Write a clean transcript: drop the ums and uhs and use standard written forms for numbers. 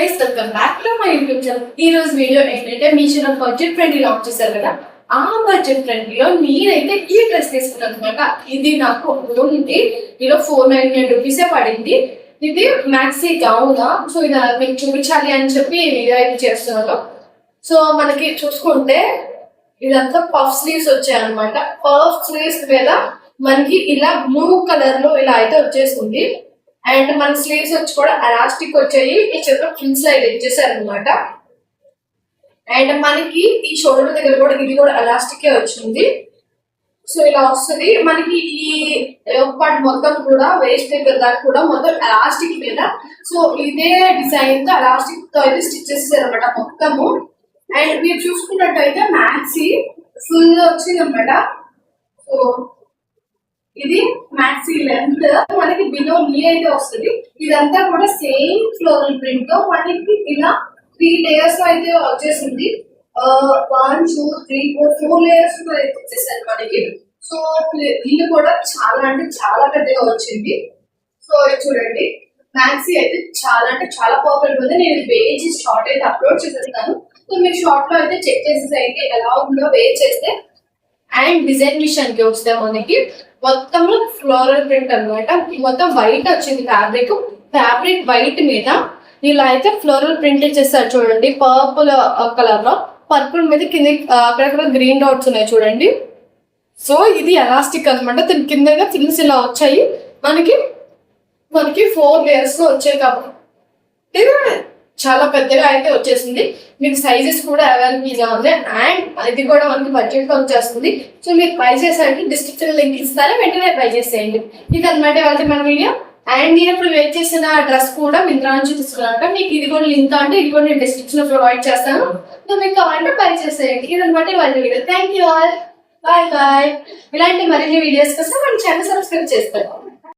Guys, welcome back to my YouTube channel. ఈ రోజు video ఏంటంటే మీషోలో బడ్జెట్ ఫ్రెండ్లీ లాంచ్ చేశారు కదా, ఆ బడ్జెట్ ఫ్రెండ్లీలో నేనైతే ఈ డ్రెస్ తీసుకున్నాను అనమాట. ఇది నాకు ఉంది, ఇలా 499 రూపీసే పడింది. ఇది మ్యాక్సీ గౌన్. సో ఇది మీకు చూపించాలి అని చెప్పి వీడియో అయితే చేస్తున్నాను. సో మనకి చూసుకుంటే ఇదంతా పఫ్ స్లీవ్స్ వచ్చాయన్నమాట. పఫ్ స్లీవ్స్ మీద మనకి ఇలా బ్లూ కలర్ లో ఇలా అయితే వచ్చేసింది. అండ్ మన స్లీవ్స్ వచ్చి కూడా ఎలాస్టిక్ వచ్చాయి. ఈ చిన్న ఫ్రిల్స్ అయితే ఇచ్చేసారు అనమాట. అండ్ మనకి ఈ షోల్డర్ దగ్గర కూడా ఇది కూడా ఎలాస్టిక్ వచ్చింది. సో ఇలా వస్తుంది మనకి. ఈ పార్ట్ మొత్తం కూడా వేస్ట్ దగ్గర దాకా కూడా మొత్తం ఎలాస్టిక్ మీద. సో ఇదే డిజైన్ తో ఎలాస్టిక్ తో అయితే స్టిచ్ చేసేసారు అనమాట మొత్తము. అండ్ మీరు చూసుకున్నట్టయితే మ్యాక్సీ ఫుల్ వచ్చింది అనమాట. సో ఇది మ్యాక్సీ లెంత్ మనకి బిలో నీ అయితే వస్తుంది. ఇదంతా కూడా సేమ్ ఫ్లోరల్ ప్రింట్ తో మనకి ఇలా 3 లేయర్స్ లో అయితే వచ్చేసింది. 1 2 3 4 లేయర్స్ లో అయితే వచ్చేసారు మనకి. సో ఇల్లు కూడా చాలా అంటే చాలా పెద్దగా వచ్చింది. సో ఇది చూడండి, మ్యాక్సీ అయితే చాలా అంటే చాలా పర్ఫెక్ట్ ఉంది. నేను పేజ్ షార్ట్ అయితే అప్లోడ్ చేసేస్తాను. సో మీరు షార్ట్ లో అయితే చెక్ చేసేసి అయితే ఎలా ఉందో వేర్ చేస్తే. అండ్ డిజైన్ విషయానికి వస్తే మనకి మొత్తం ఫ్లోరల్ ప్రింట్ అనమాట. మొత్తం వైట్ వచ్చింది ఫ్యాబ్రిక్. ఫ్యాబ్రిక్ వైట్ మీద ఇలా అయితే ఫ్లోరల్ ప్రింట్ చేస్తారు చూడండి. పర్పుల్ కలర్ లో, పర్పుల్ మీద కింద అక్కడక్కడ గ్రీన్ డాట్స్ ఉన్నాయి చూడండి. సో ఇది ఎలాస్టిక్ అనమాట. దీని కింద ఫిల్స్ ఇలా వచ్చాయి మనకి 4 లేయర్స్ లో వచ్చాయి కాబట్టి చాలా పెద్దగా అయితే వచ్చేసింది. మీకు సైజెస్ కూడా అవైలబుల్ గా ఉంది. అండ్ ఇది కూడా మనకి బడ్జెట్ లో వచ్చేస్తుంది. సో మీరు పై చేసేయండి, డిస్క్రిప్షన్ లింక్ ఇస్తారా, వెంటనే పై చేసేయండి. ఇది అనమాట వాళ్ళకి మన వీడియో. అండ్ నేను ఇప్పుడు వెయిట్ చేసిన డ్రెస్ కూడా మింత్రా నుంచి తీసుకున్నాక మీకు ఇది కూడా లింక్ అంటే ఇది కూడా నేను డిస్క్రిప్షన్ లో ప్రొవైడ్ చేస్తాను. సో మీకు కావాలంటే పై చేసేయండి. ఇది అనమాట వాళ్ళ video. Thank you all, bye bye. ఇలాంటి మరిన్ని వీడియోస్ కోసం మన ఛానల్ సబ్స్క్రైబ్ చేస్తారు.